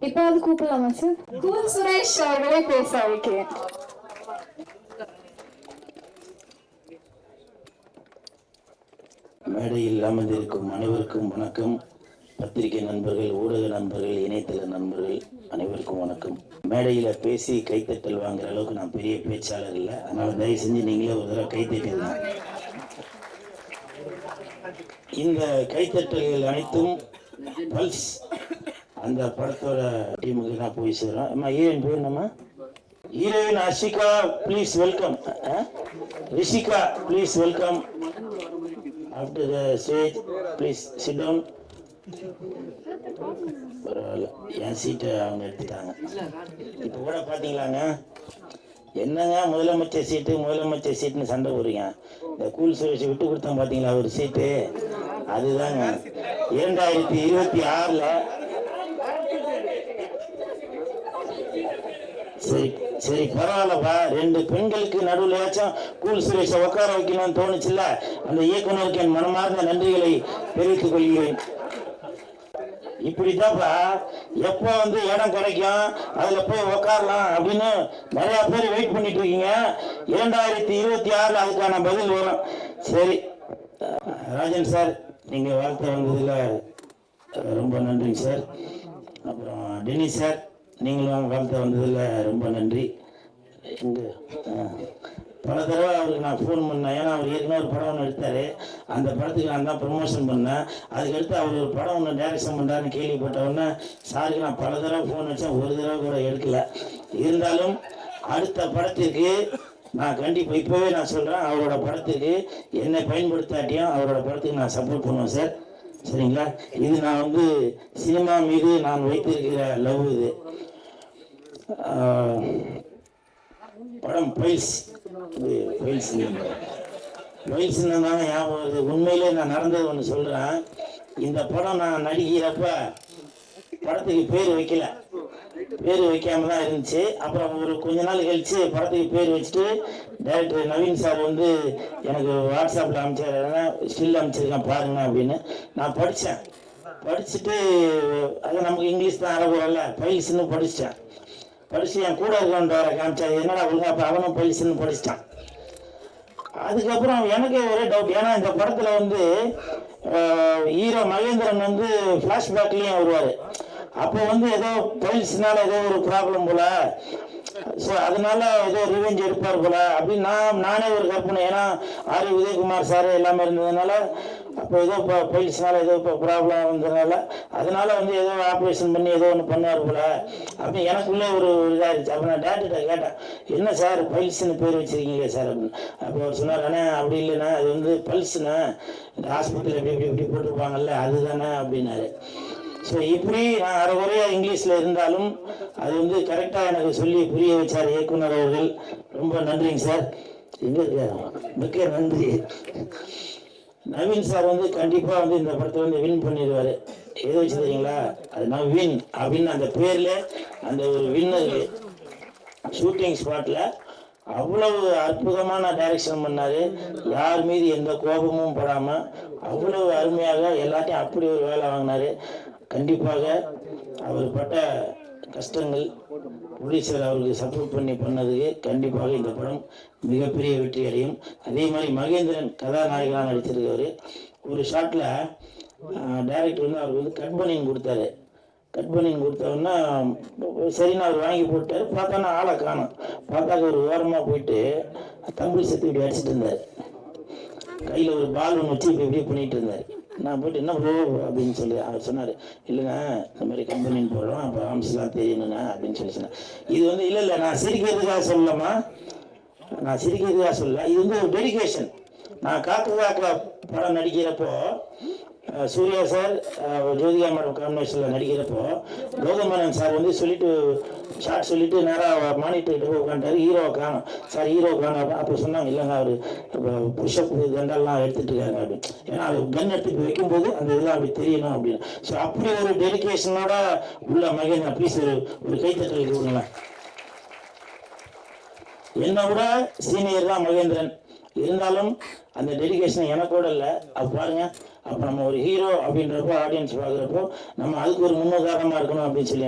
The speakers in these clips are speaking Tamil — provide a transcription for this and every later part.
இப்போது கூப்பிடலாமா சார்? கூல் சுரேஷ் அவர்களை பேச வைக்கிறேன். மேடையில் அமர்ந்திருக்கும் அனைவருக்கும் வணக்கம். பத்திரிகை நண்பர்கள், ஊடக நண்பர்கள், இணையதள நண்பர்கள் அனைவருக்கும் வணக்கம். மேடையில் பேசி கைத்தட்டல் வாங்குற அளவுக்கு நான் பெரிய பேச்சாளர் இல்லை, அதனால தயவு செஞ்சு நீங்களே ஒரு தடவை கைத்தட்டலாம். இந்த கைத்தட்டல்கள் அனைத்தும் பல்ஸ் அந்த படத்தோட டீமுக்கு தான் போய் சேரும். அம்மா ஹீரோயின் பேர் நம்ம heroine Ashika, please welcome. Rishika, please welcome. After the stage please sit down. பரவாயில்ல, என் சீட்டை அவங்க எடுத்துட்டாங்க. இப்போ கூட பார்த்தீங்களாங்க, என்னங்க முதலமைச்சர் சீட்டுன்னு சண்டை போடுறீங்க. இந்த கூல் சுரேஷ் விட்டு கொடுத்தோம் பார்த்தீங்களா ஒரு சீட்டு, அதுதாங்க 2026. சரி பரவாயில்லப்பா, 2 பெண்களுக்கு நடுவுலையாச்சும் கூல் சுரேஷை உட்கார வைக்கணும்னு தோணுச்சுல்ல, அந்த இயக்குநருக்கு என் மனமார்ந்த நன்றிகளை தெரிவித்துக் கொள்கிறேன். இப்படித்தான்ப்பா, எப்போ இடம் கிடைக்கும் அதுல போய் உக்காரலாம் அப்படின்னு நிறைய பேர் வெயிட் பண்ணிட்டு இருக்கீங்க. 2026 அதுக்கான பதில் வரும். சரி ராஜன் சார், நீங்க வாழ்த்து வந்ததுல ரொம்ப நன்றிங்க சார். அப்புறம் டெனிஸ் சார், நீங்களும் வாழ்த்து வந்ததில் ரொம்ப நன்றி. பல தடவை அவருக்கு நான் ஃபோன் பண்ணேன், ஏன்னா அவர் ஏற்கனவே ஒரு படம் ஒன்று எடுத்தார், அந்த படத்துக்கு நான் தான் ப்ரமோஷன் பண்ணேன். அதுக்கடுத்து அவர் ஒரு படம் ஒன்று டைரக்ஷன் பண்ணுறாருன்னு கேள்விப்பட்டவுடனே சாருக்கு நான் பல தடவை ஃபோன் வச்சேன், ஒரு தடவை கூட எடுக்கல. இருந்தாலும் அடுத்த படத்திற்கு நான் கண்டிப்பாக இப்போவே நான் சொல்கிறேன், அவரோட படத்துக்கு என்னை பயன்படுத்தாட்டியும் அவரோட படத்துக்கு நான் சப்போர்ட் பண்ணுவேன் சார். சரிங்களா? இது நான் சினிமா மீது நான் வைத்திருக்கிற லவ். இது படம் பைல்ஸ்ன்னு தாங்க ஞாபகம் வருது. உண்மையிலே நான் நடந்தது ஒன்று சொல்கிறேன். இந்த படம் நான் நடிக்கிறப்ப படத்துக்கு பேர் வைக்காம தான் இருந்துச்சு. அப்புறம் ஒரு கொஞ்ச நாள் கழிச்சு படத்துக்கு பேர் வச்சுட்டு டைரக்டர் நவீன் சார் எனக்கு வாட்ஸ்அப்பில் அனுப்பிச்சாரு, ஸ்டில் அனுப்பிச்சிருக்கேன் பாருங்க அப்படின்னு. நான் படிச்சுட்டு அது நமக்கு இங்கிலீஷ் தான் அறகுறல்ல, பைல்ஸ்ன்னு படிச்சுட்டு என் கூட இருக்கவன் வேற காமிச்சாரு, என்னடா ஒழுங்கா, அப்போ அவனும் பைல்ஸ்ன்னு படிச்சிட்டான். அதுக்கப்புறம் எனக்கே ஒரே டவுட், ஏன்னா இந்த படத்தில் ஹீரோ மகேந்திரன் ஃப்ளாஷ்பேக்லேயும் வருவார். அப்போ ஏதோ பைல்ஸ்னால ஏதோ ஒரு ப்ராப்ளம் போல, ஸோ அதனால ஏதோ ரிவெஞ்ச் எடுப்பார் போல அப்படின்னு நானே ஒரு கற்பனை. ஏன்னா ஆர் உதயகுமார் சார் எல்லாமே இருந்ததுனால, அப்போ ஏதோ பைல்ஸ்னால ஏதோ இப்போ ப்ராப்ளம் வந்ததுனால அதனால ஏதோ ஆப்ரேஷன் பண்ணி ஏதோ ஒன்று பண்ணுவார் போல அப்படின்னு எனக்குள்ளே ஒரு இதாகிடுச்சு. அப்போ நான் டேரக்டர்கிட்ட கேட்டேன், என்ன சார் பைல்ஸ்ன்னு பேர் வச்சிருக்கீங்களே சார் அப்படின்னு. அப்போ அவர் சொன்னார், அண்ணே அப்படி இல்லைண்ணா, அது பல்ஸ்ண்ணே, இந்த ஆஸ்பத்திரியில் இப்படி போட்டிருப்பாங்கல்ல அதுதானே அப்படின்னாரு. ஸோ இப்படி நான் அரைகுறையாக இங்கிலீஷில் இருந்தாலும் அது கரெக்டாக எனக்கு சொல்லி புரிய வச்சார் இயக்குனர் அவர்கள். ரொம்ப நன்றிங்க சார். மிக்க நன்றி. நவீன் சார் கண்டிப்பாக இந்த படத்தை வின் பண்ணிடுவார். எது வச்சு தெரியுங்களா, அது நவீன் அப்படின்னு அந்த பேரில் அந்த ஒரு வின்னர் ஷூட்டிங் ஸ்பாட்டில் அவ்வளவு அற்புதமான டைரக்ஷன் பண்ணார். யார் மீது எந்த கோபமும் படாமல் அவ்வளவு அருமையாக எல்லாத்தையும் அப்படி ஒரு வேலை வாங்கினார். கண்டிப்பாக அவர் பட்ட கஷ்டங்கள் ப்ரொடியூசர் அவருக்கு சப்போர்ட் பண்ணதுக்கு கண்டிப்பாக இந்த படம் மிகப்பெரிய வெற்றி அடையும். அதே மாதிரி மகேந்திரன் கதாநாயகனாக நடிச்சிருக்காரு. ஒரு ஷாட்டில் டைரக்டர் அவருக்கு கட் பண்ணின்னு கொடுத்தாரு. கட் பண்ணின்னு கொடுத்தோன்னா சரின்னு அவர் வாங்கி போட்டார். பார்த்தோன்னா ஆளை காணும். பார்த்தாக்க ஒரு ஓரமாக போயிட்டு தம்பி செத்து இப்படி அடிச்சுட்டு இருந்தார். கையில் ஒரு பால் ஒன்று வச்சு இப்படி பண்ணிட்டு இருந்தார். நான் போயிட்டு என்ன ப்ரோ அப்படின்னு சொல்லி அவர் சொன்னார், இல்லைண்ணா இந்த மாதிரி கம்பெனின்னு போடுறோம், அப்போ ஆம்ஸ்லாம் தெரியணுண்ணா அப்படின்னு சொன்னேன். இது இல்லை நான் சிரிக்கிறதுக்காக சொல்லலாமா, நான் சிரிக்கிறதுக்காக சொல்லல, இது ஒரு டெடிகேஷன். நான் காக்க படம் நடிக்கிறப்போ சூர்யா சார் ஜோதிகா மேடம் காம்பினேஷனில் நடிக்கிறப்போ கௌதமேனன் சார் சொல்லிட்டு ஷார்ட் சொல்லிட்டு நேராக மானிட்டர்கிட்ட போய் உட்காந்துட்டாரு. ஹீரோவை காணும் சார், ஹீரோ காணும். அப்போ சொன்னாங்க, இல்லைங்க அவர் புஷ்அப் தண்டெல்லாம் எடுத்துட்டு இருக்காங்க அப்படின்னு. ஏன்னா அது கன் எடுத்துட்டு வைக்கும்போது அந்த இதெல்லாம் அப்படி தெரியணும் அப்படின்னு. ஸோ அப்படி ஒரு டெடிகேஷனோட உள்ள மகேந்திரன், ப்ளீஸ் ஒரு கைத்தட்டல் கொடுங்களேன். என்னை விட சீனியர் தான் மகேந்திரன், இருந்தாலும் அந்த டெடிகேஷன் எனக்கூட இல்லை. அது பாருங்க, அப்போ நம்ம ஒரு ஹீரோ அப்படின்றப்போ ஆடியன்ஸ் பார்க்குறப்போ நம்ம அதுக்கு ஒரு முன்னுதாரணமாக இருக்கணும் அப்படின்னு சொல்லி.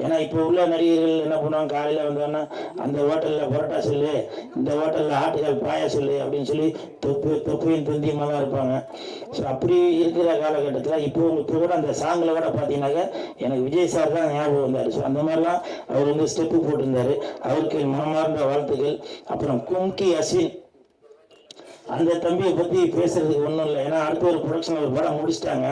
ஏன்னா இப்போ உள்ள நடிகர்கள் என்ன பண்ணுவாங்க, காலையில் வந்தோன்னா அந்த ஹோட்டலில் பரோட்டா சொல்லு, இந்த ஹோட்டலில் ஆட்டுக்கால் பாயா சொல்லு அப்படின்னு சொல்லி தொப்பையும் துந்தியமாக தான் இருப்பாங்க. ஸோ அப்படி இருக்கிற காலகட்டத்தில் இப்போ கூட அந்த சாங்கில் கூட பார்த்தீங்கன்னாக்கா எனக்கு விஜய் சார் தான் ஞாபகம் வந்தார். ஸோ அந்த மாதிரிலாம் அவர் வந்து ஸ்டெப்பு போட்டிருந்தார். அவருக்கு மனமார்ந்த வாழ்த்துக்கள். அப்புறம் கும்கி அஸ்வின், அந்த தம்பியை பற்றி பேசுறதுக்கு ஒன்றும் இல்லை. ஏன்னா அடுத்த ஒரு ப்ரொடக்ஷன் ஒரு படம் முடிச்சிட்டாங்க.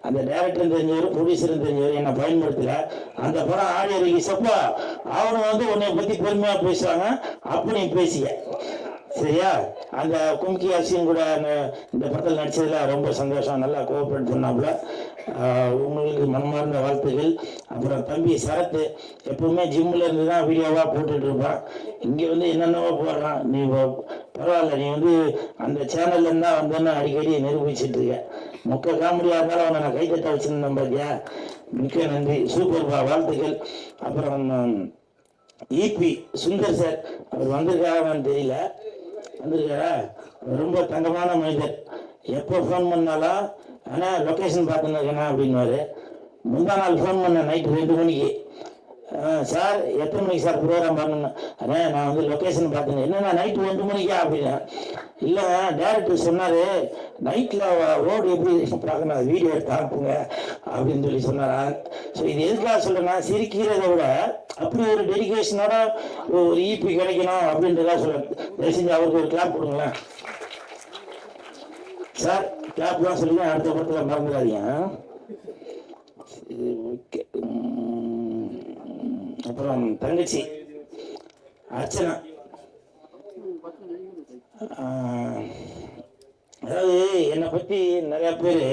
அந்த டைரக்டர் தெரிஞ்சவர், ப்ரொடியூசரும் தெரிஞ்சவர் என்னை பயன்படுத்தல. அந்த படம் ஆடியோ ரிலீஸப்போ அவரும் வந்து உன்னை பற்றி பெருமையாக பேசுவாங்க. அப்படி பேசிய சரியா. அந்த கும்கி அஸ்வின் கூட இந்த படத்தில் நடிச்சதுல ரொம்ப சந்தோஷம். நல்லா கோஆப்ரேட் பண்ணாப்புல. உங்களுக்கு மனமார்ந்த வாழ்த்துக்கள். அப்புறம் தம்பி சரத்து எப்பவுமே ஜிம்மில் இருந்து தான் வீடியோவாக போட்டுட்டு இருப்பான். இங்கே வந்து என்னென்னவோ போடுறான். நீ பரவாயில்ல, நீ வந்து அந்த சேனல்ல இருந்தா வந்தோன்னு அடிக்கடி நிரூபிச்சுட்டு இருக்க. மொக்க காமெடியாக இருந்தாலும் அவனை நான் கைத்தட்ட வச்சிருந்தேன் பார்த்தியா. மிக்க நன்றி, சூப்பர்பா, வாழ்த்துக்கள். அப்புறம் இபி சுந்தர் சார், அவர் வந்திருக்காரான்னு தெரியல. வந்திருக்காரா? ரொம்ப தங்கமான மனிதர். எப்போ ஃபோன் பண்ணாலும் ஆனால் லொக்கேஷன் பார்த்துன்னு அப்படின்வாரு. முந்தா நாள் ஃபோன் பண்ணேன் நைட்டு 2 மணிக்கு. சார் எத்தனை மணிக்கு சார் ப்ரோக்ராம் பண்ணணும்? அதான் நான் வந்து லொக்கேஷன் பார்த்துங்க. என்னன்னா நைட்டு 2 மணிக்கா அப்படின்னு. இல்லை டேரக்டர் சொன்னார், நைட்டில் ரோடு எப்படி பார்க்கணும், அது வீடியோ எடுத்து அனுப்புங்க அப்படின்னு சொல்லி சொன்னார். ஸோ இது எதுக்காக சொல்கிறேன்னா, சிரிக்கிறத விட அப்படி ஒரு டெடிகேஷனோட ஒரு ஈபி கிடைக்கணும் அப்படின்றதா சொல்கிறேன். தயவு செஞ்சு அவருக்கு ஒரு கிளாப் கொடுங்களேன் சார். கிளாப்லாம் சொல்லுங்க, அடுத்த படத்தில் மறந்துடாதீங்க. ஓகே. அப்புறம் தங்கச்சி அர்ச்சனா, அதாவது என்னை பற்றி நிறையா பேர்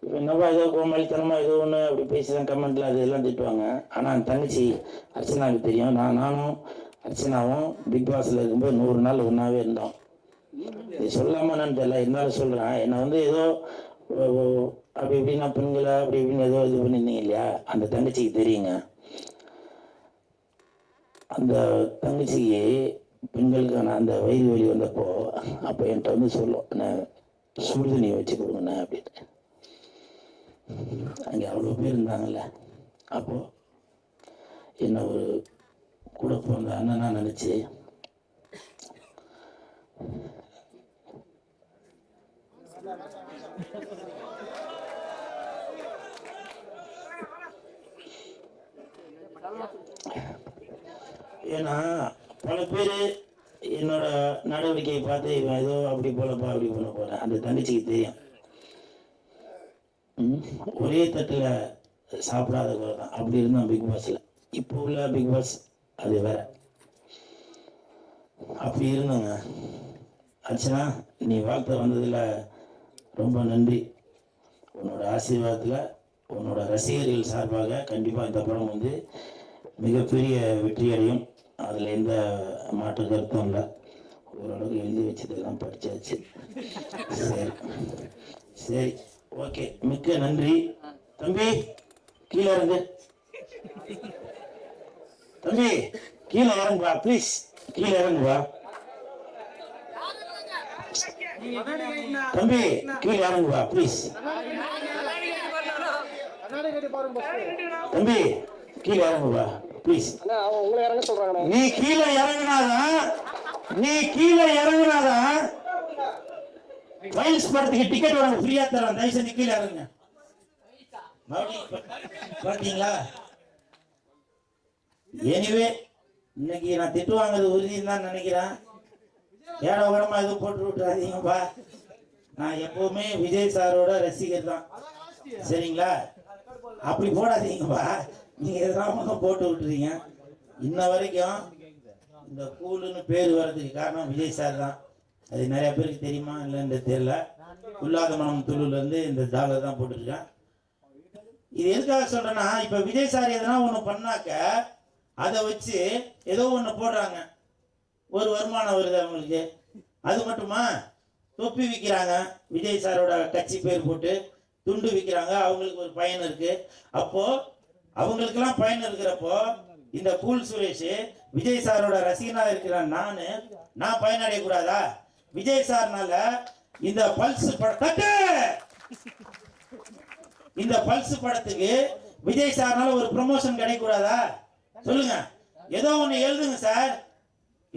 இப்போ என்னவா ஏதோ கோமாளித்தனமாக ஏதோ ஒன்று அப்படி பேசிதான் கமெண்ட்டில் அது எல்லாம் திட்டுவாங்க. ஆனால் தங்கச்சி அர்ச்சனாவுக்கு தெரியும். நானும் அர்ச்சனாவும் பிக் பாஸில் இருக்கும்போது 100 நாள் ஒன்றாவே இருந்தோம். இது சொல்லாமல் நான் தெரியல, இருந்தாலும் சொல்கிறேன். என்னை வந்து ஏதோ அப்படி இப்படின்னா பெண்களை அப்படி இப்படின்னு ஏதோ இது பண்ணியிருந்தீங்க இல்லையா, அந்த தங்கச்சிக்கு தெரியுங்க. அந்த தங்கச்சிக்கு பெண்களுக்கான அந்த வயிறு வலி வந்தப்போ அப்போ என்கிட்ட வந்து சொல்லும், நான் சுடுதண்ணி வச்சு கொடுங்கண்ணே அப்படின்னு. அங்கே அவ்வளோ பேர் இருந்தாங்கல்ல. அப்போது என்ன ஒரு கூட பிறந்த அண்ணனா நினச்சி ஏன்னா பல பேர் என்னோட நடவடிக்கையை பார்த்து இவன் ஏதோ அப்படி போலப்பா அப்படி பண்ண போகிறேன். அந்த தங்கச்சிக்கு தெரியும். ஒரே தட்டில் சாப்பிடாத போல தான் அப்படி இருந்தோம் பிக் பாஸில். இப்போ உள்ள பிக் பாஸ் அது வேற. அப்படி இருந்தோங்க. அர்ச்சனா, நீ வாழ்த்த வந்ததில் ரொம்ப நன்றி. உன்னோட ஆசீர்வாதத்தில், உன்னோட ரசிகர்கள் சார்பாக கண்டிப்பாக இந்த படம் வந்து மிகப்பெரிய வெற்றி அடையும். அதில் எந்த மாற்று கருத்தும் இல்லை. ஓரளவுக்கு எழுதி வச்சதெல்லாம் படித்தாச்சு. சரி சரி, ஓகே, மிக்க நன்றி. தம்பி கீழே இறங்கு. தம்பி கீழே இறங்குவா ப்ளீஸ். கீழே இறங்குவா தம்பி, கீழே இறங்குவா ப்ளீஸ். தம்பி கீழே இறங்குவா ப்ளீஸ். நீ கீழே இறங்குனாதான் ஃபைல்ஸ் படத்துக்கு டிக்கெட் வாங்க ஃப்ரீயா தரேன். தயவு செஞ்சு கீழே இறங்குங்க. பாத்தீங்களா? எனிவே இன்னைக்கு நான் திட்டு வாங்குறது உறுதின்னு தான் நினைக்கிறேன். ஏடோகரமா எதுவும் போட்டு விட்டுறாதீங்கப்பா. நான் எப்பவுமே விஜய் சாரோட ரசிகர் தான், சரிங்களா? அப்படி போடாதீங்கப்பா. நீங்க எதெல்லாம் போட்டு விட்டுறீங்க. இன்ன வரைக்கும் இந்த கூலுன்னு பேர் வர்றதுக்கு காரணம் விஜய் சார் தான். அது நிறைய பேருக்கு தெரியுமா இல்லைன்னு தெரியல. உல்லாத மனம் துளுல இருந்து இந்த டாலர் தான் போட்டுருக்கேன். இது எதுக்காக சொல்றேன்னா, இப்ப விஜய் சார் எதனா ஒண்ணு பண்ணாக்க அதை வச்சு ஏதோ ஒண்ணு போடுறாங்க, ஒரு வருமானம் வருது அவங்களுக்கு. அது மட்டுமா, தொப்பி விற்கிறாங்க, விஜய் சாரோட கட்சி பேர் போட்டு துண்டு விற்கிறாங்க, அவங்களுக்கு ஒரு பயன் இருக்கு. அப்போ அவங்களுக்கெல்லாம் பயன் இருக்கிறப்போ இந்த கூல் சுரேஷ் விஜய் சாரோட ரசிகனா இருக்கிறான், நான் பயனடைய கூடாதா? விஜய் சார்னால இந்த பல்ஸ் தட்டு இந்த பல்ஸ் படத்துக்கு விஜய் சார்னால ஒரு ப்ரமோஷன் கிடைக்கூடாதா? சொல்லுங்க. ஏதோ ஒண்ணு எழுதுங்க சார்,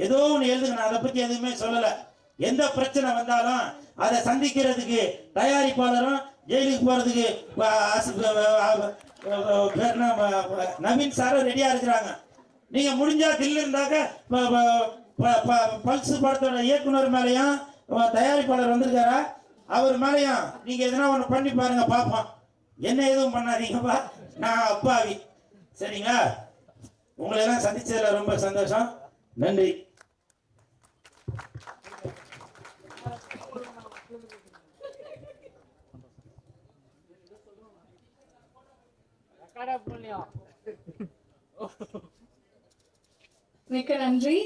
ஏதோ ஒண்ணு எழுதுங்க. நான் அதை பத்தி எதுவுமே சொல்லல. எந்த பிரச்சனை வந்தாலும் அதை சந்திக்கிறதுக்கு தயாரிப்பாளரும் ஜெயிலுக்கு போறதுக்கு நவீன் சாரும் ரெடியா இருக்கிறாங்க. நீங்க முடிஞ்சா தில்லு இருந்தாக்க பல்ஸ் படத்தோட இயக்குனர் மேலையும் தயாரிப்பாளர் வந்திருக்காரா, அவர் மேலையும் நீங்க எதனா ஒண்ணு பண்ணி பாருங்க, பார்ப்போம். என்ன எதுவும் பண்ணாதீங்கப்பா, நான் அப்பாவி. சரிங்களா? உங்களை எல்லாம் சந்திச்சதுல ரொம்ப சந்தோஷம். நன்றி. மிக்க நன்றி.